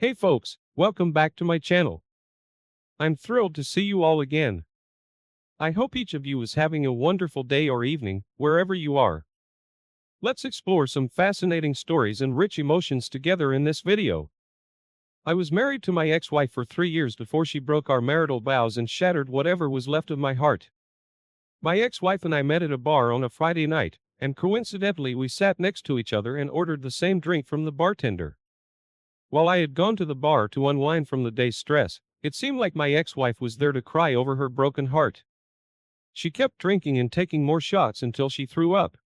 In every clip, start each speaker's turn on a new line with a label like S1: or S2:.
S1: Hey folks, welcome back to my channel. I'm thrilled to see you all again. I hope each of you is having a wonderful day or evening, wherever you are. Let's explore some fascinating stories and rich emotions together in this video. I was married to my ex-wife for 3 years before she broke our marital vows and shattered whatever was left of my heart. My ex-wife and I met at a bar on a Friday night, and coincidentally we sat next to each other and ordered the same drink from the bartender. While I had gone to the bar to unwind from the day's stress, it seemed like my ex-wife was there to cry over her broken heart. She kept drinking and taking more shots until she threw up.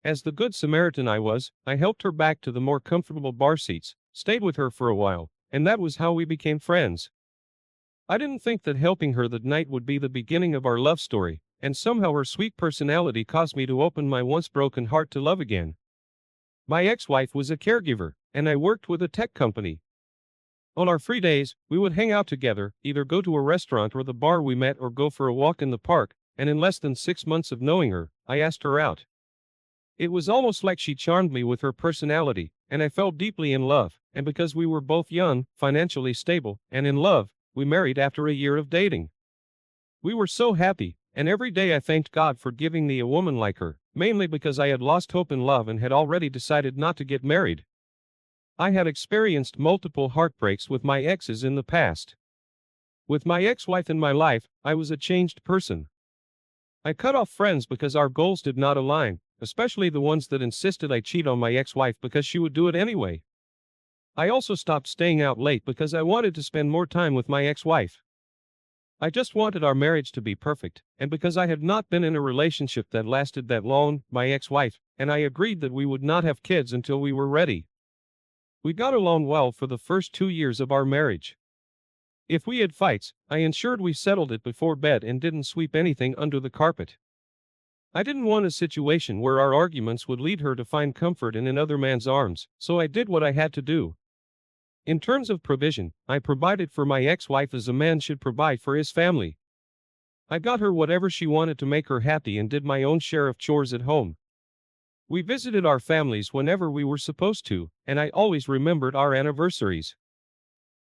S1: As the good Samaritan I was, I helped her back to the more comfortable bar seats, stayed with her for a while, and that was how we became friends. I didn't think that helping her that night would be the beginning of our love story, and somehow her sweet personality caused me to open my once broken heart to love again. My ex-wife was a caregiver, and I worked with a tech company. On our free days, we would hang out together, either go to a restaurant or the bar we met or go for a walk in the park, and in less than 6 months of knowing her, I asked her out. It was almost like she charmed me with her personality, and I fell deeply in love, and because we were both young, financially stable, and in love, we married after a year of dating. We were so happy, and every day I thanked God for giving me a woman like her, mainly because I had lost hope in love and had already decided not to get married. I had experienced multiple heartbreaks with my exes in the past. With my ex-wife in my life, I was a changed person. I cut off friends because our goals did not align, especially the ones that insisted I cheat on my ex-wife because she would do it anyway. I also stopped staying out late because I wanted to spend more time with my ex-wife. I just wanted our marriage to be perfect, and because I had not been in a relationship that lasted that long, my ex-wife and I agreed that we would not have kids until we were ready. We got along well for the first 2 years of our marriage. If we had fights, I ensured we settled it before bed and didn't sweep anything under the carpet. I didn't want a situation where our arguments would lead her to find comfort in another man's arms, so I did what I had to do. In terms of provision, I provided for my ex-wife as a man should provide for his family. I got her whatever she wanted to make her happy and did my own share of chores at home. We visited our families whenever we were supposed to, and I always remembered our anniversaries.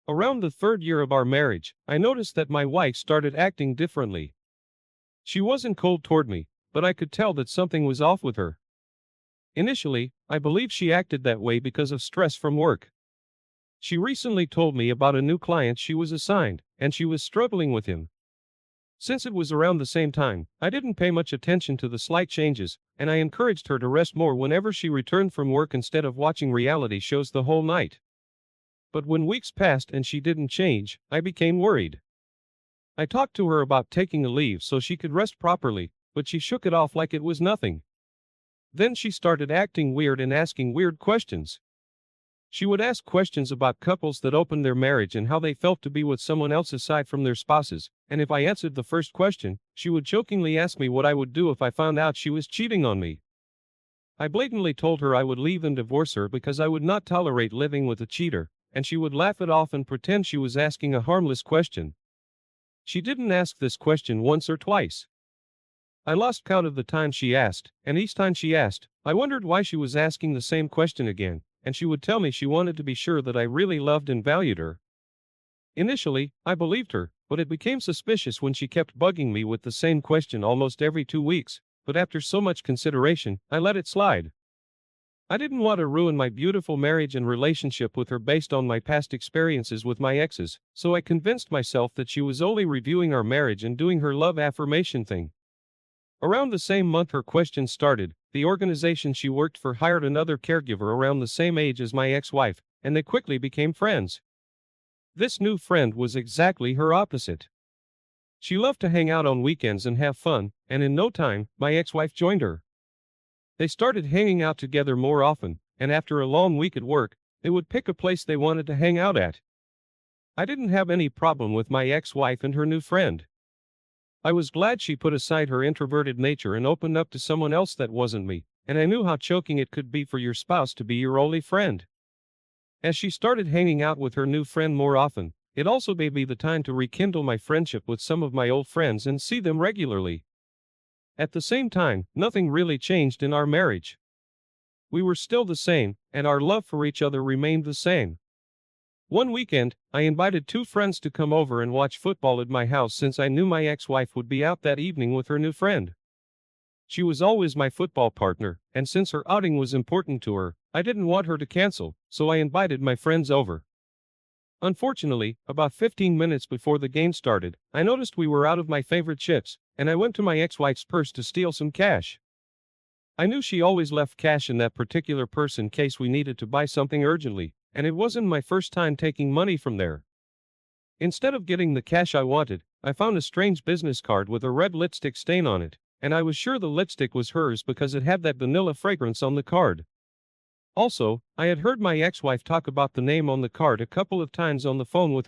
S1: Around the 3rd year of our marriage, I noticed that my wife started acting differently. She wasn't cold toward me, but I could tell that something was off with her. Initially, I believed she acted that way because of stress from work. She recently told me about a new client she was assigned, and she was struggling with him. Since it was around the same time, I didn't pay much attention to the slight changes, and I encouraged her to rest more whenever she returned from work instead of watching reality shows the whole night. But when weeks passed and she didn't change, I became worried. I talked to her about taking a leave so she could rest properly, but she shook it off like it was nothing. Then she started acting weird and asking weird questions. She would ask questions about couples that opened their marriage and how they felt to be with someone else aside from their spouses, and if I answered the first question, she would jokingly ask me what I would do if I found out she was cheating on me. I blatantly told her I would leave and divorce her because I would not tolerate living with a cheater, and she would laugh it off and pretend she was asking a harmless question. She didn't ask this question once or twice. I lost count of the time she asked, and each time she asked, I wondered why she was asking the same question again, and she would tell me she wanted to be sure that I really loved and valued her. Initially, I believed her, but it became suspicious when she kept bugging me with the same question almost every 2 weeks, but after so much consideration, I let it slide. I didn't want to ruin my beautiful marriage and relationship with her based on my past experiences with my exes, so I convinced myself that she was only reviewing our marriage and doing her love affirmation thing. Around the same month her questions started, the organization she worked for hired another caregiver around the same age as my ex-wife, and they quickly became friends. This new friend was exactly her opposite. She loved to hang out on weekends and have fun, and in no time, my ex-wife joined her. They started hanging out together more often, and after a long week at work, they would pick a place they wanted to hang out at. I didn't have any problem with my ex-wife and her new friend. I was glad she put aside her introverted nature and opened up to someone else that wasn't me, and I knew how choking it could be for your spouse to be your only friend. As she started hanging out with her new friend more often, it also gave me the time to rekindle my friendship with some of my old friends and see them regularly. At the same time, nothing really changed in our marriage. We were still the same, and our love for each other remained the same. One weekend, I invited two friends to come over and watch football at my house since I knew my ex-wife would be out that evening with her new friend. She was always my football partner, and since her outing was important to her, I didn't want her to cancel, so I invited my friends over. Unfortunately, about 15 minutes before the game started, I noticed we were out of my favorite chips, and I went to my ex-wife's purse to steal some cash. I knew she always left cash in that particular purse in case we needed to buy something urgently, and it wasn't my first time taking money from there. Instead of getting the cash I wanted, I found a strange business card with a red lipstick stain on it, and I was sure the lipstick was hers because it had that vanilla fragrance on the card. Also, I had heard my ex-wife talk about the name on the card a couple of times on the phone with